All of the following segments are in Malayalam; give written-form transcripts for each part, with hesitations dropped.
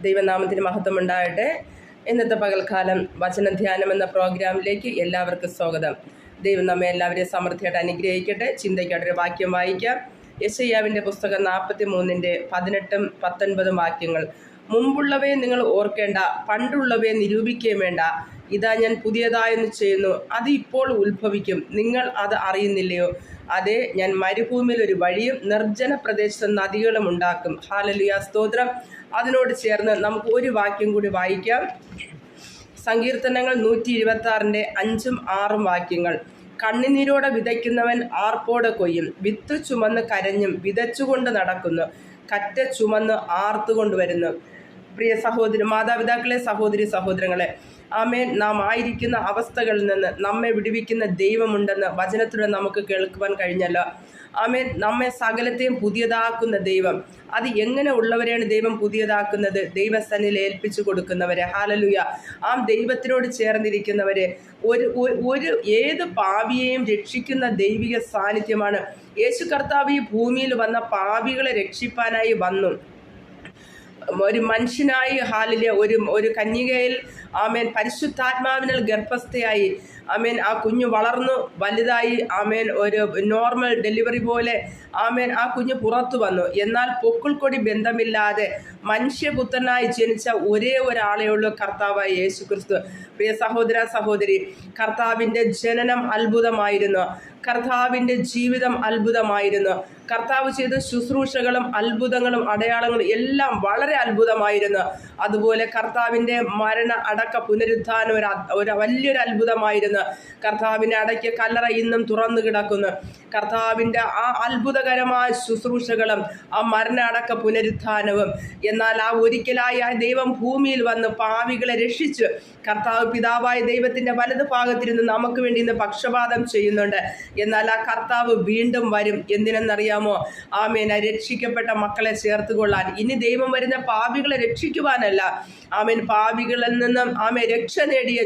ദൈവനാമത്തിന് മഹത്വം ഉണ്ടാകട്ടെ. ഇന്നത്തെ പകൽക്കാലം വചനധ്യാനം എന്ന പ്രോഗ്രാമിലേക്ക് എല്ലാവർക്കും സ്വാഗതം. ദൈവം നമ്മെ എല്ലാവരെയും സമൃദ്ധിയായിട്ട് അനുഗ്രഹിക്കട്ടെ. ചിന്തയ്ക്കായിട്ടൊരു വാക്യം വായിക്കാം. യെശയ്യാവിൻ്റെ പുസ്തകം 43:18-19 വാക്യങ്ങൾ. മുമ്പുള്ളവയെ നിങ്ങൾ ഓർക്കേണ്ട, പണ്ടുള്ളവയെ നിരൂപിക്കുകയും വേണ്ട. ഇതാ ഞാൻ പുതിയതായൊന്ന് ചെയ്യുന്നു, അത് ഇപ്പോൾ ഉത്ഭവിക്കും, നിങ്ങൾ അത് അറിയുന്നില്ലയോ? അതെ, ഞാൻ മരുഭൂമിയിൽ ഒരു വഴിയും നിർജ്ജന പ്രദേശത്ത് നദികളും ഉണ്ടാക്കും. ഹല്ലേലൂയ, സ്തോത്രം. അതിനോട് ചേർന്ന് നമുക്ക് ഒരു വാക്യം കൂടി വായിക്കാം. സങ്കീർത്തനങ്ങൾ 126:5-6 വാക്യങ്ങൾ. കണ്ണുനീരോടെ വിതയ്ക്കുന്നവൻ ആർപ്പോടെ കൊയ്യും, വിത്ത് ചുമന്ന് കരഞ്ഞും വിതച്ചുകൊണ്ട് നടക്കുന്നു, കറ്റ ചുമന്ന് ആർത്തുകൊണ്ടുവരുന്നു. പ്രിയ സഹോദരി മാതാപിതാക്കളെ, സഹോദരി സഹോദരങ്ങളെ, ആമേൻ. നാം ആയിരിക്കുന്ന അവസ്ഥകളിൽ നിന്ന് നമ്മെ വിടുവിക്കുന്ന ദൈവമുണ്ടെന്ന് വചനത്തിലൂടെ നമുക്ക് കേൾക്കുവാൻ കഴിഞ്ഞല്ലോ. ആമേൻ. നമ്മെ സകലത്തെയും പുതിയതാക്കുന്ന ദൈവം. അത് എങ്ങനെ ഉള്ളവരെയാണ് ദൈവം പുതിയതാക്കുന്നത്? ദൈവസന്നിധിയിൽ ഏൽപ്പിച്ചു കൊടുക്കുന്നവരെ. ഹല്ലേലൂയ. ആ ദൈവത്തിനോട് ചേർന്നിരിക്കുന്നവരെ. ഒരു ഏത് പാപിയെയും രക്ഷിക്കുന്ന ദൈവിക സാന്നിധ്യമാണ്. യേശു കർത്താവ് ഈ ഭൂമിയിൽ വന്ന പാപികളെ രക്ഷിപ്പാനായി വന്നു. ഒരു മനുഷ്യനായി, ഹാലിലെ ഒരു കന്യകയിൽ ആമേൻ പരിശുദ്ധാത്മാവിനാൽ ഗർഭസ്ഥയായി, ആമേൻ ആ കുഞ്ഞ് വളർന്നു വലുതായി, ആമേൻ ഒരു നോർമൽ ഡെലിവറി പോലെ ആമേൻ ആ കുഞ്ഞ് പുറത്തു വന്നു. എന്നാൽ പൊക്കിൾക്കൊടി ബന്ധമില്ലാതെ മനുഷ്യപുത്രനായി ജനിച്ച ഒരേ ഒരാളേ ഉള്ളൂ, കർത്താവായ യേശു ക്രിസ്തു. പ്രിയ സഹോദര സഹോദരി, കർത്താവിൻ്റെ ജനനം അത്ഭുതമായിരുന്നു. കർത്താവിൻ്റെ ജീവിതം അത്ഭുതമായിരുന്നു. കർത്താവ് ചെയ്ത ശുശ്രൂഷകളും അത്ഭുതങ്ങളും അടയാളങ്ങളും എല്ലാം വളരെ അത്ഭുതമായിരുന്നു. അതുപോലെ കർത്താവിൻ്റെ മരണ അടക്ക പുനരുത്ഥാനം ഒരു വലിയൊരു അത്ഭുതമായിരുന്നു. കർത്താവിനെ അടക്കിയ കല്ലറ ഇന്നും തുറന്നു കിടക്കുന്നു. കർത്താവിൻ്റെ ആ അത്ഭുതകരമായ ശുശ്രൂഷകളും ആ മരണ അടക്ക പുനരുത്ഥാനവും. എന്നാൽ ആ ഒരിക്കലായി ആ ദൈവം ഭൂമിയിൽ വന്ന് പാപികളെ രക്ഷിച്ചു. കർത്താവ് പിതാവായ ദൈവത്തിൻ്റെ വലത് ഭാഗത്തിരുന്ന് നമുക്ക് വേണ്ടി ഇന്ന് പക്ഷപാതം ചെയ്യുന്നുണ്ട്. എന്നാൽ ആ കർത്താവ് വീണ്ടും വരും. എന്തിനെന്നറിയാമോ? ആമേൻ, രക്ഷിക്കപ്പെട്ട മക്കളെ ചേർത്തുകൊള്ളാൻ. ഇനി ദൈവം വരുന്ന പാപികളെ രക്ഷിക്കുവാനല്ല, ആമേൻ, പാപികളിൽ നിന്നും രക്ഷ നേടിയ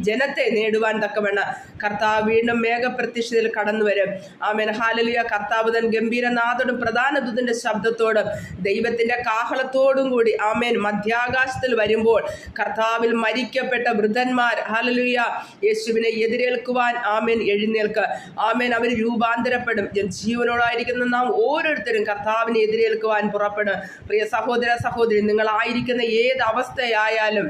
ജനത്തെ നേടുവാൻ തക്കവണ്ണം കർത്താവ് വീണ്ടും മേഘപ്രത്യക്ഷതയിൽ കടന്നു വരും. ആമേൻ, ഹല്ലേലൂയ. കർത്താവ് തൻ ഗംഭീരനാഥോടും പ്രധാന ദൂതന്റെ ശബ്ദത്തോടും ദൈവത്തിന്റെ കാഹളത്തോടും കൂടി ആമേൻ മധ്യാകാശത്തിൽ വരുമ്പോൾ കർത്താവിൽ മരിക്കപ്പെട്ട വൃദ്ധന്മാർ, ഹല്ലേലൂയ, യേശുവിനെ എതിരേൽക്കുവാൻ ആമേൻ എഴുന്നേൽക്കുക. ആമേൻ, അവർ രൂപാന്തരപ്പെടും. ജീവനോടായിരിക്കുന്ന നാം ഓരോരുത്തരും കർത്താവിനെ എതിരേൽക്കുവാൻ പുറപ്പെടും. പ്രിയ സഹോദര സഹോദരി, നിങ്ങളായിരിക്കുന്ന ഏത് അവസ്ഥയായാലും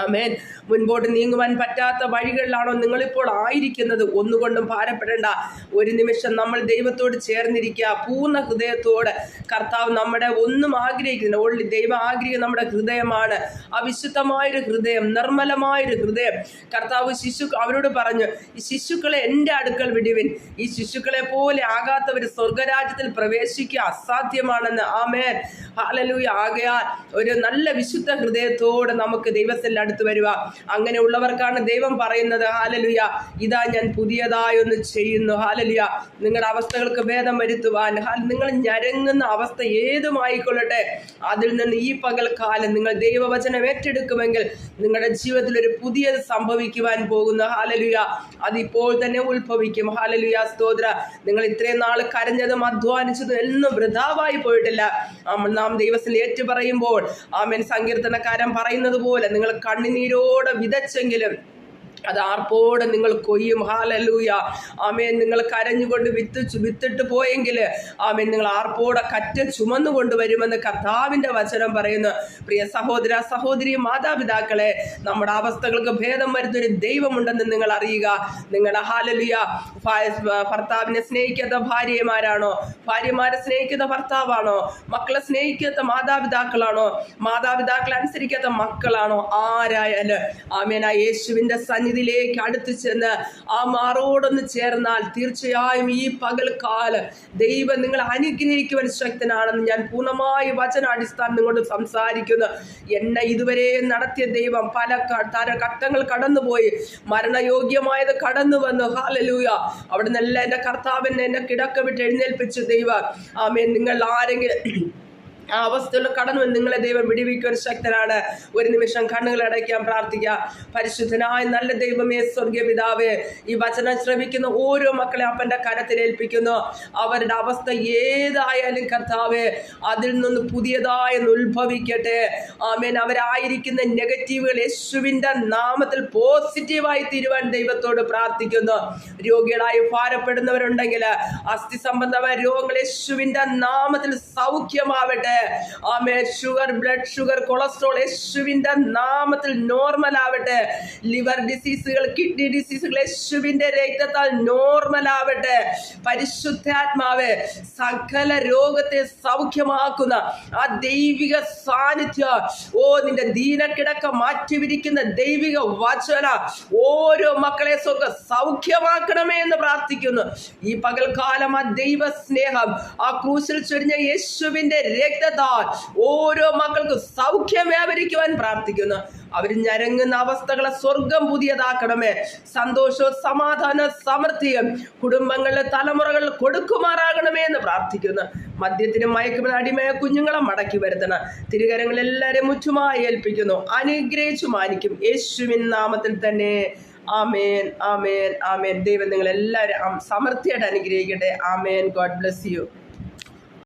ആമേൻ, മുൻപോട്ട് നീങ്ങുവാൻ പറ്റാത്ത വഴികളിലാണോ നിങ്ങളിപ്പോൾ ആയിരിക്കുന്നത്? ഒന്നുകൊണ്ടും ഭാരപ്പെടേണ്ട. ഒരു നിമിഷം നമ്മൾ ദൈവത്തോട് ചേർന്നിരിക്കുക, പൂർണ്ണ ഹൃദയത്തോട്. കർത്താവ് നമ്മുടെ ഒന്നും ആഗ്രഹിക്കുന്നില്ല, ഓൺലി ദൈവം ആഗ്രഹിക്കുന്ന നമ്മുടെ ഹൃദയമാണ്. ആ വിശുദ്ധമായൊരു ഹൃദയം, നിർമ്മലമായൊരു ഹൃദയം. കർത്താവ് അവരോട് പറഞ്ഞു, ഈ ശിശുക്കളെ എൻ്റെ അടുക്കൽ വിടുവിൻ. ഈ ശിശുക്കളെ പോലെ ആകാത്തവർ സ്വർഗരാജ്യത്തിൽ പ്രവേശിക്കുക അസാധ്യമാണെന്ന്. ആമേൻ, ഹല്ലേലൂയ. ആകയാൽ ഒരു നല്ല വിശുദ്ധ ഹൃദയത്തോടെ നമുക്ക് ദൈവത്തിൽ അടുത്ത് വരുക. അങ്ങനെയുള്ളവർക്കാണ് ദൈവം പറയുന്നത്, ഹല്ലേലൂയ, ഇതാ ഞാൻ പുതിയതായൊന്ന് ചെയ്യുന്നു. ഹല്ലേലൂയ. നിങ്ങളുടെ അവസ്ഥകൾക്ക് ഭേദം വരുത്തുവാൻ, നിങ്ങൾ ഞരങ്ങുന്ന അവസ്ഥ ഏതുമായിക്കൊള്ളട്ടെ, അതിൽ നിന്ന് ഈ പകൽക്കാലം നിങ്ങൾ ദൈവവചനം ഏറ്റെടുക്കുമെങ്കിൽ നിങ്ങളുടെ ജീവിതത്തിൽ ഒരു പുതിയത് സംഭവിക്കുവാൻ പോകുന്നു. ഹല്ലേലൂയ. അതിപ്പോൾ തന്നെ ഉത്ഭവിക്കും. ഹല്ലേലൂയ, സ്തോത്ര. നിങ്ങൾ ഇത്രയും നാൾ കരഞ്ഞതും അധ്വാനിച്ചതും എന്നും വൃഥാവായി പോയിട്ടില്ല. നാം ദൈവത്തിൽ ഏറ്റു പറയുമ്പോൾ ആമേൻ, സങ്കീർത്തനക്കാരൻ പറയുന്നത് പോലെ നിങ്ങൾ കണ്ണുനീരോടെ വിതച്ചെങ്കിലും അത് ആർപ്പോടെ നിങ്ങൾ കൊയ്യും. ഹല്ലേലൂയ. ആമേൻ. നിങ്ങൾ കരഞ്ഞുകൊണ്ട് വിത്തിട്ട് പോയെങ്കിൽ ആമേൻ, നിങ്ങൾ ആർപ്പോടെ കറ്റ ചുമന്നുകൊണ്ട് വരുമെന്ന് കർത്താവിൻ്റെ വചനം പറയുന്നു. പ്രിയ സഹോദര സഹോദരി മാതാപിതാക്കളെ, നമ്മുടെ അവസ്ഥകൾക്ക് ഭേദം വരുന്നൊരു ദൈവമുണ്ടെന്ന് നിങ്ങൾ അറിയുക. നിങ്ങളുടെ ഹല്ലേലൂയ ഭർത്താവിനെ സ്നേഹിക്കാത്ത ഭാര്യമാരാണോ? ഭാര്യമാരെ സ്നേഹിക്കുന്ന ഭർത്താവാണോ? മക്കളെ സ്നേഹിക്കാത്ത മാതാപിതാക്കളാണോ? മാതാപിതാക്കളെ അനുസരിക്കാത്ത മക്കളാണോ? ആരായാലും ആമേൻ, ആ യേശുവിൻ്റെ സന്നിധിയിലേക്ക് അടുത്ത് ചെന്ന് ആ മാറോടൊന്ന് ചേർന്നാൽ തീർച്ചയായും ഈ പകൽക്കാലം ദൈവം നിങ്ങളെ അനുഗ്രഹിക്കുവാൻ ശക്തനാണെന്ന് ഞാൻ പൂർണ്ണമായി വചനാടിസ്ഥാനം നിങ്ങളോട് സംസാരിക്കുന്നു. എന്നെ ഇതുവരെ നടത്തിയ ദൈവം പല ഘട്ടങ്ങൾ കടന്നുപോയി, മരണയോഗ്യമായത് കടന്നു വന്നു. ഹല്ലേലൂയ. അവിടെ നിന്നെല്ലാം എൻ്റെ കർത്താവിനെ എന്നെ കിടക്ക വിട്ട് എഴുന്നേൽപ്പിച്ചു ദൈവം. ആമേൻ. നിങ്ങൾ ആരെങ്കിലും ആ അവസ്ഥയിൽ കടന്നു നിങ്ങളെ ദൈവം വിടിവിക്കുവാൻ ശക്തനാണ്. ഒരു നിമിഷം കണ്ണുകൾ അടയ്ക്കാൻ പ്രാർത്ഥിക്കാം. പരിശുദ്ധനായ നല്ല ദൈവമേ, സ്വർഗീയ പിതാവേ, ഈ വചനം ശ്രമിക്കുന്ന ഓരോ മക്കളെ അപ്പൻ്റെ കരത്തിലേൽപ്പിക്കുന്നു. അവരുടെ അവസ്ഥ ഏതായാലും കർത്താവേ, അതിൽ നിന്ന് പുതിയതായെന്ന് ഉത്ഭവിക്കട്ടെ. ആമേൻ. അവരായിരിക്കുന്ന നെഗറ്റീവുകൾ യേശുവിൻ്റെ നാമത്തിൽ പോസിറ്റീവായി തീരുവാൻ ദൈവത്തോട് പ്രാർത്ഥിക്കുന്നു. രോഗികളായി ഭാരപ്പെടുന്നവരുണ്ടെങ്കിൽ അസ്ഥി സംബന്ധമായ രോഗങ്ങൾ യേശുവിൻ്റെ നാമത്തിൽ സൗഖ്യമാവട്ടെ. ആമേ. ഷുഗർ, ബ്ലഡ് ഷുഗർ, കൊളസ്ട്രോൾ യേശുവിൻ്റെ നാമത്തിൽ നോർമൽ ആവട്ടെ. ലിവർ ഡിസീസുകൾ, കിഡ്നി ഡിസീസുകൾ യേശുവിൻ്റെ രക്തത്താൽ നോർമൽ ആവട്ടെ. പരിശുദ്ധാത്മാവേ, സകല രോഗത്തെ സൗഖ്യമാക്കുന്ന ആ ദൈവിക സാന്നിധ്യം, നിന്റെ ദീനക്കിടക്ക മാറ്റിവിരിക്കുന്ന ദൈവിക വചന ഓരോ മക്കളെ സൗഖ്യമാക്കണമേ എന്ന് പ്രാർത്ഥിക്കുന്നു. ഈ പകൽക്കാലം ആ ദൈവ സ്നേഹം, ആ ക്രൂശിൽ ചൊരിഞ്ഞ യേശുവിന്റെ രക്തത്താൽ ഓരോ മക്കൾക്കും സൗഖ്യം വ്യാപരിക്കുവാൻ പ്രാർത്ഥിക്കുന്നു. അവർ ഞരങ്ങുന്ന അവസ്ഥകളെ സ്വർഗം പുതിയതാക്കണമേ. സന്തോഷവും സമാധാനവും സമൃദ്ധിയും കുടുംബങ്ങളിലെ തലമുറകൾ കൊടുക്കുമാറാകണമേ എന്ന് പ്രാർത്ഥിക്കുന്നു. മദ്യത്തിനും മയക്കുമരുന്നിനും അടിമയായ കുഞ്ഞുങ്ങളെ മടക്കി വരുത്തണം. തിരുകരങ്ങൾ എല്ലാവരെയും മുറ്റുമായി ഏൽപ്പിക്കുന്നു. അനുഗ്രഹിച്ചു മാനിക്കും യേശുവിൻ നാമത്തിൽ തന്നെ. ആമേൻ, ആമേൻ, ആമേൻ. ദൈവം നിങ്ങളെല്ലാവരും സമൃദ്ധിയായിട്ട് അനുഗ്രഹിക്കട്ടെ. ആമേൻ. God bless U.